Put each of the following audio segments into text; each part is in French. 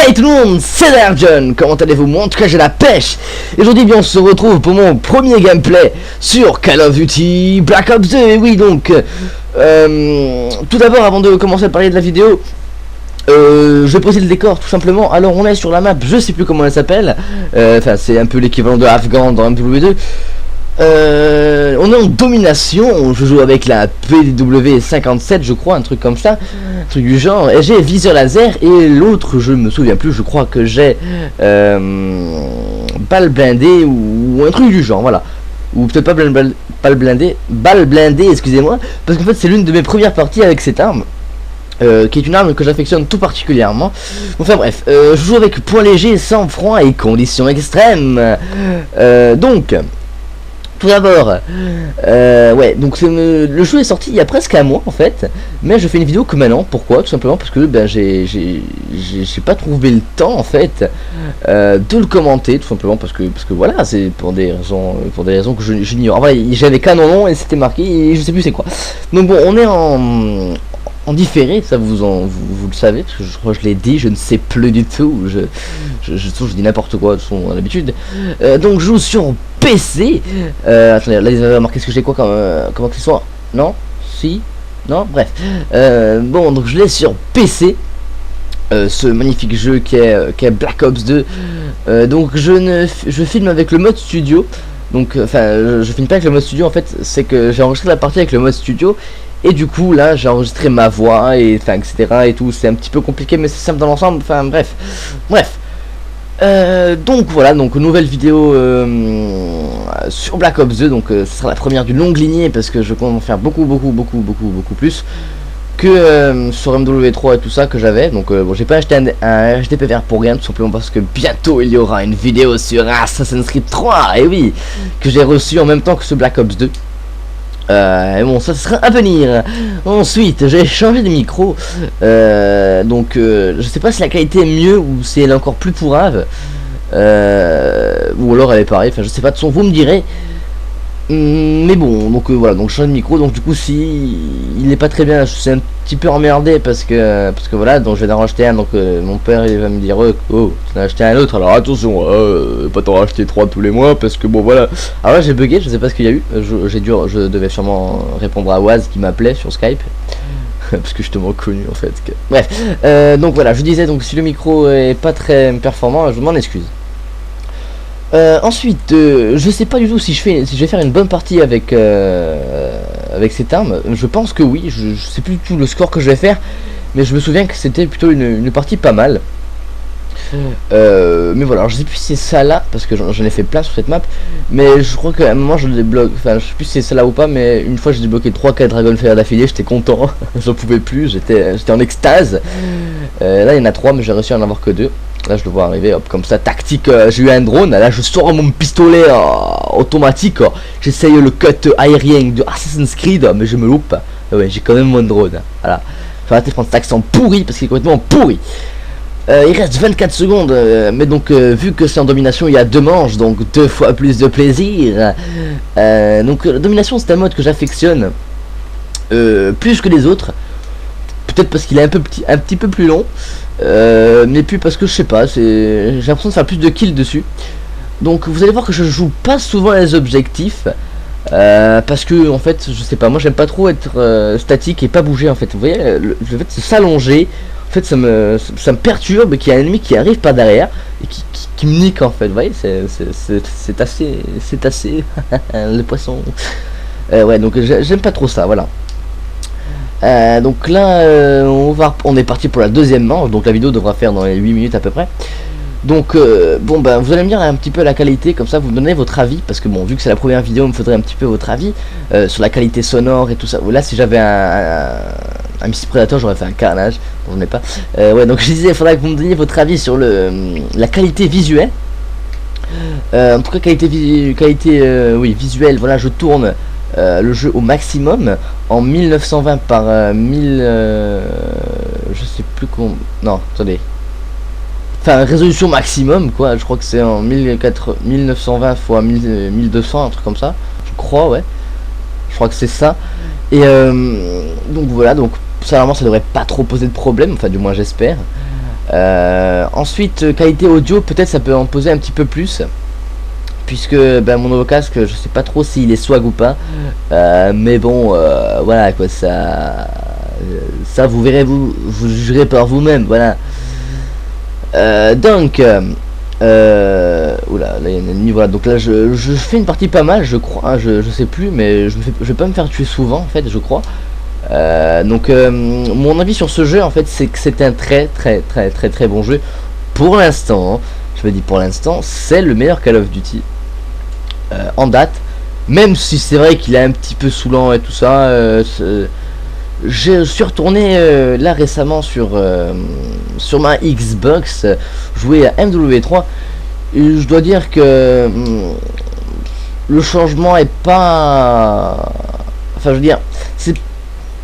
Salut tout le monde, c'est Darjon. Comment allez-vous? Moi en tout cas j'ai la pêche. Et aujourd'hui bien on se retrouve pour mon premier gameplay sur Call of Duty Black Ops 2. Et oui donc tout d'abord avant de commencer à parler de la vidéo, je vais poser le décor tout simplement. Alors on est sur la map, je sais plus comment elle s'appelle, enfin c'est un peu l'équivalent de Afghan dans MW2. On est en domination, je joue avec la PW 57 je crois, un truc comme ça, un truc du genre, et j'ai viseur laser, et l'autre je me souviens plus, je crois que j'ai balle blindée ou un truc du genre, voilà, ou peut-être pas balle blindée, excusez-moi, parce qu'en fait c'est l'une de mes premières parties avec cette arme. Qui est une arme que j'affectionne tout particulièrement. Enfin bref, je joue avec poids léger, sang froid et conditions extrêmes. Donc tout d'abord, ouais, donc le jeu est sorti il y a presque un mois en fait, mais je fais une vidéo que maintenant. Pourquoi? Tout simplement parce que ben, j'ai pas trouvé le temps en fait de le commenter, tout simplement parce que voilà, c'est pour des raisons que j'ignore. En vrai, j'avais qu'un nom et c'était marqué et je sais plus c'est quoi. Donc bon, on est en différé, ça vous le savez, parce que je crois que je l'ai dit, je ne sais plus du tout, je dis n'importe quoi de son d'habitude. Donc je joue sur PC. Attendez, là ils avaient remarqué ce que j'ai quoi comme accessoire. Non? Si? Non? Bref. Bon, donc je l'ai sur PC. Ce magnifique jeu qui est Black Ops 2. Donc je filme avec le mode studio. Donc enfin je filme pas avec le mode studio en fait, c'est que j'ai enregistré la partie avec le mode studio. Et du coup là j'ai enregistré ma voix et enfin etc et tout, c'est un petit peu compliqué mais c'est simple dans l'ensemble, enfin bref. Donc voilà, donc nouvelle vidéo sur Black Ops 2, donc ce sera la première d'une longue lignée parce que je compte en faire beaucoup plus que sur MW3 et tout ça que j'avais. Donc bon, j'ai pas acheté un HDP vert pour rien, tout simplement parce que bientôt il y aura une vidéo sur Assassin's Creed 3, et oui, que j'ai reçu en même temps que ce Black Ops 2. Bon, ça sera à venir. Ensuite j'ai changé de micro, donc je sais pas si la qualité est mieux ou si elle est encore plus pourrave, ou alors elle est pareille, enfin je sais pas, de son vous me direz. Mais bon, donc voilà, donc je change de micro, donc du coup si il est pas très bien, je suis un petit peu emmerdé parce que voilà, donc je vais en racheter un, donc mon père il va me dire oh tu en as acheté un autre, alors attention, pas t'en racheter 3 tous les mois parce que bon voilà. Alors là j'ai bugué, je sais pas ce qu'il y a eu, je devais sûrement répondre à Waz qui m'appelait sur Skype parce que je te manque connu en fait. Bref, donc voilà, je disais, donc si le micro est pas très performant, je m'en excuse. Ensuite, je sais pas du tout si je vais faire une bonne partie avec cette arme. Je pense que oui, je sais plus du tout le score que je vais faire, mais je me souviens que c'était plutôt une partie pas mal. Mais voilà, alors je sais plus si c'est ça là, parce que j'en ai fait plein sur cette map, mais je crois qu'à un moment je le débloque, enfin je sais plus si c'est ça là ou pas, mais une fois j'ai débloqué 3-4 Dragonfire d'affilée, j'étais content, j'en pouvais plus, j'étais en extase. Là il y en a 3 mais j'ai réussi à en avoir que 2. Là je le vois arriver, hop, comme ça, tactique, j'ai eu un drone, là je sors mon pistolet automatique, j'essaye le cut aérien de Assassin's Creed, mais je me loupe. Ouais, j'ai quand même mon drone, voilà. Faut arrêter de prendre cet accent pourri, parce qu'il est complètement pourri. Il reste 24 secondes, mais donc vu que c'est en domination, il y a 2 manches, donc 2 fois plus de plaisir. Donc la domination c'est un mode que j'affectionne plus que les autres. Peut-être parce qu'il est un petit peu plus long, mais puis parce que je sais pas, j'ai l'impression de faire plus de kills dessus. Donc vous allez voir que je joue pas souvent les objectifs, parce que en fait je sais pas, moi j'aime pas trop être statique et pas bouger en fait. Vous voyez, le fait de s'allonger, en fait ça me perturbe qu'il y a un ennemi qui arrive par derrière et qui me nique en fait. Vous voyez, c'est assez le poisson. Ouais, donc j'aime pas trop ça, voilà. Donc là on est parti pour la deuxième manche, donc la vidéo devra faire dans les 8 minutes à peu près. Donc bon ben vous allez me dire un petit peu la qualité, comme ça vous me donnez votre avis, parce que bon, vu que c'est la première vidéo, il me faudrait un petit peu votre avis sur la qualité sonore et tout ça. Là si j'avais un missile prédateur, j'aurais fait un carnage, j'en ai pas. Ouais, donc je disais, il faudrait que vous me donniez votre avis sur la qualité visuelle. En tout cas qualité oui, visuelle, voilà, je tourne le jeu au maximum en 1920 par 1000 je sais plus combien, non attendez, enfin résolution maximum quoi, je crois que c'est en 1920 x 1200, un truc comme ça je crois, ouais je crois que c'est ça. Et donc voilà, donc ça normalement ça devrait pas trop poser de problème, enfin du moins j'espère. Ensuite, qualité audio, peut-être ça peut en poser un petit peu plus. Puisque ben, mon nouveau casque, je sais pas trop s'il est swag ou pas. Mais bon, voilà quoi, ça vous verrez, vous jugerez par vous-même, voilà. Donc, oula, là il y a un ennemi, voilà. Donc là, je fais une partie pas mal, je crois, hein, je sais plus, mais je vais pas me faire tuer souvent, en fait, je crois. Donc, mon avis sur ce jeu, en fait, c'est que c'est un très bon jeu. Pour l'instant, hein, je me dis pour l'instant, c'est le meilleur Call of Duty en date. Même si c'est vrai qu'il est un petit peu saoulant et tout ça. Je suis retourné là récemment sur ma Xbox jouer à MW3 et je dois dire que le changement est pas, enfin je veux dire,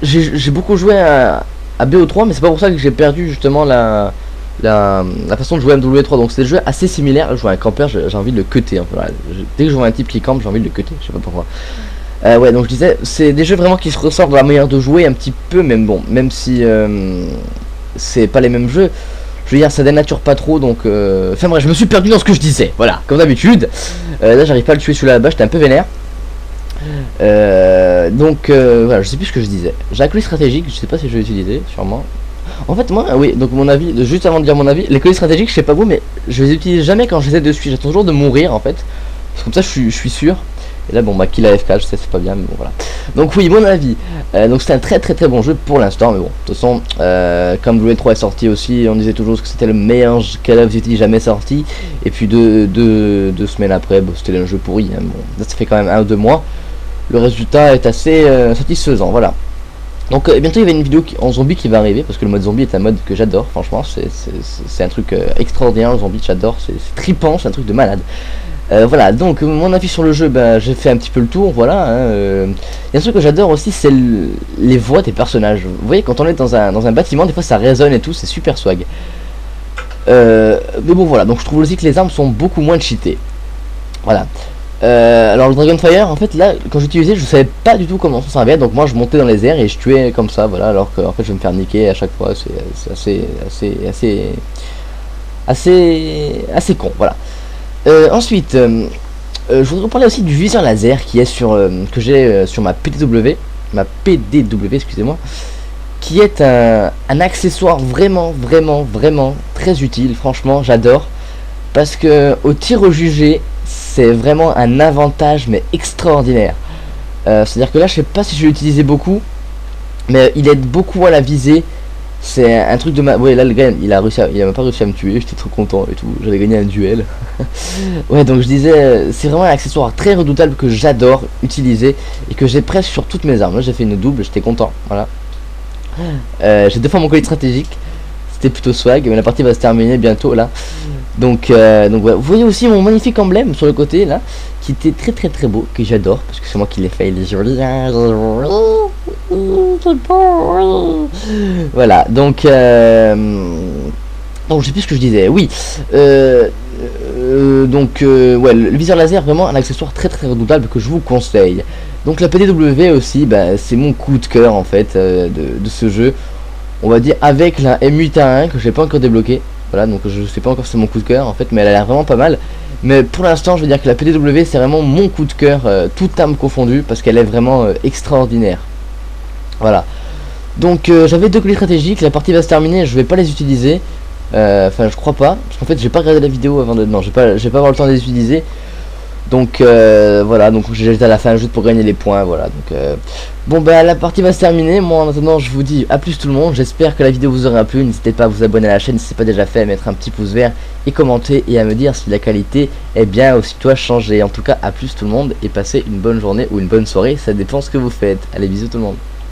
j'ai beaucoup joué à BO3, mais c'est pas pour ça que j'ai perdu justement la façon de jouer à MW3. Donc c'est des jeux assez similaires. Je joue à un campeur, j'ai envie de le cutter, hein. Voilà. Dès que je vois un type qui campe, j'ai envie de le cutter, je sais pas pourquoi. Ouais, donc je disais, c'est des jeux vraiment qui se ressortent de la manière de jouer un petit peu, même bon, même si c'est pas les mêmes jeux, je veux dire, ça dénature pas trop, donc enfin bref, je me suis perdu dans ce que je disais, voilà, comme d'habitude. Là, j'arrive pas à le tuer celui-là là-bas, j'étais un peu vénère. Donc voilà, je sais plus ce que je disais. J'ai la clé stratégique, je sais pas si je vais l'utiliser, sûrement. En fait, moi, oui, donc mon avis, juste avant de dire mon avis, les colis stratégiques, je sais pas vous, mais je les utilise jamais quand j'essaie de suivre. J'attends toujours de mourir en fait. Comme ça, je suis sûr. Et là, bon, bah, kill AFK, je sais, c'est pas bien, mais bon, voilà. Donc, oui, mon avis. Donc, c'est un très bon jeu pour l'instant, mais bon, de toute façon, comme W3 est sorti aussi, on disait toujours que c'était le meilleur Call of Duty jamais sorti. Et puis, deux semaines après, bon, c'était un jeu pourri. Hein. Bon, là, ça fait quand même 1 ou 2 mois. Le résultat est assez satisfaisant, voilà. Donc bientôt il y avait une vidéo en zombie qui va arriver, parce que le mode zombie est un mode que j'adore, franchement, c'est un truc extraordinaire, le zombie, j'adore, c'est trippant, c'est un truc de malade. Voilà, donc mon avis sur le jeu, bah, j'ai fait un petit peu le tour, voilà. Il y a un truc que j'adore aussi, c'est les voix des personnages. Vous voyez, quand on est dans un bâtiment, des fois ça résonne et tout, c'est super swag. Mais bon voilà, donc je trouve aussi que les armes sont beaucoup moins cheatées. Voilà. Alors le Dragonfire, en fait là quand j'utilisais, je savais pas du tout comment ça servait, donc moi je montais dans les airs et je tuais comme ça, voilà, alors qu'en fait je vais me faire niquer à chaque fois, c'est assez con, voilà. Ensuite, je voudrais vous parler aussi du viseur laser qui est sur que j'ai sur ma PDW, excusez-moi, qui est un accessoire vraiment très utile, franchement j'adore, parce que au tir au jugé, c'est vraiment un avantage mais extraordinaire. C'est à dire que là je sais pas si je l'ai utilisé beaucoup, mais il aide beaucoup à la visée. C'est un truc de ma... Ouais, là le gars il a même pas réussi à me tuer, j'étais trop content et tout, j'avais gagné un duel. Ouais, donc je disais, c'est vraiment un accessoire très redoutable que j'adore utiliser et que j'ai presque sur toutes mes armes. Là j'ai fait une double, j'étais content, voilà. J'ai 2 fois mon colis stratégique, c'était plutôt swag, mais la partie va se terminer bientôt là. Donc ouais. Vous voyez aussi mon magnifique emblème sur le côté là, qui était très beau, que j'adore, parce que c'est moi qui l'ai fait, il est joli. Voilà, donc je sais plus ce que je disais, oui. Donc ouais, le viseur laser, vraiment un accessoire très redoutable que je vous conseille. Donc la PDW aussi, bah, c'est mon coup de cœur en fait de ce jeu. On va dire avec la M8A1 que j'ai pas encore débloqué. Voilà, donc je sais pas encore si c'est mon coup de cœur en fait, mais elle a l'air vraiment pas mal. Mais pour l'instant, je veux dire que la PDW c'est vraiment mon coup de cœur, toute arme confondue, parce qu'elle est vraiment extraordinaire. Voilà. Donc j'avais 2 colis stratégiques, la partie va se terminer, je vais pas les utiliser. Enfin, je crois pas, parce qu'en fait j'ai pas regardé la vidéo avant de... Non, j'ai pas avoir le temps de les utiliser. Donc voilà, donc j'étais à la fin juste pour gagner les points, voilà. Donc bon bah la partie va se terminer. Moi en attendant je vous dis à plus tout le monde. J'espère que la vidéo vous aura plu. N'hésitez pas à vous abonner à la chaîne si ce n'est pas déjà fait, à mettre un petit pouce vert et commenter et à me dire si la qualité est bien aussitôt changée. En tout cas à plus tout le monde et passez une bonne journée ou une bonne soirée, ça dépend ce que vous faites. Allez, bisous tout le monde.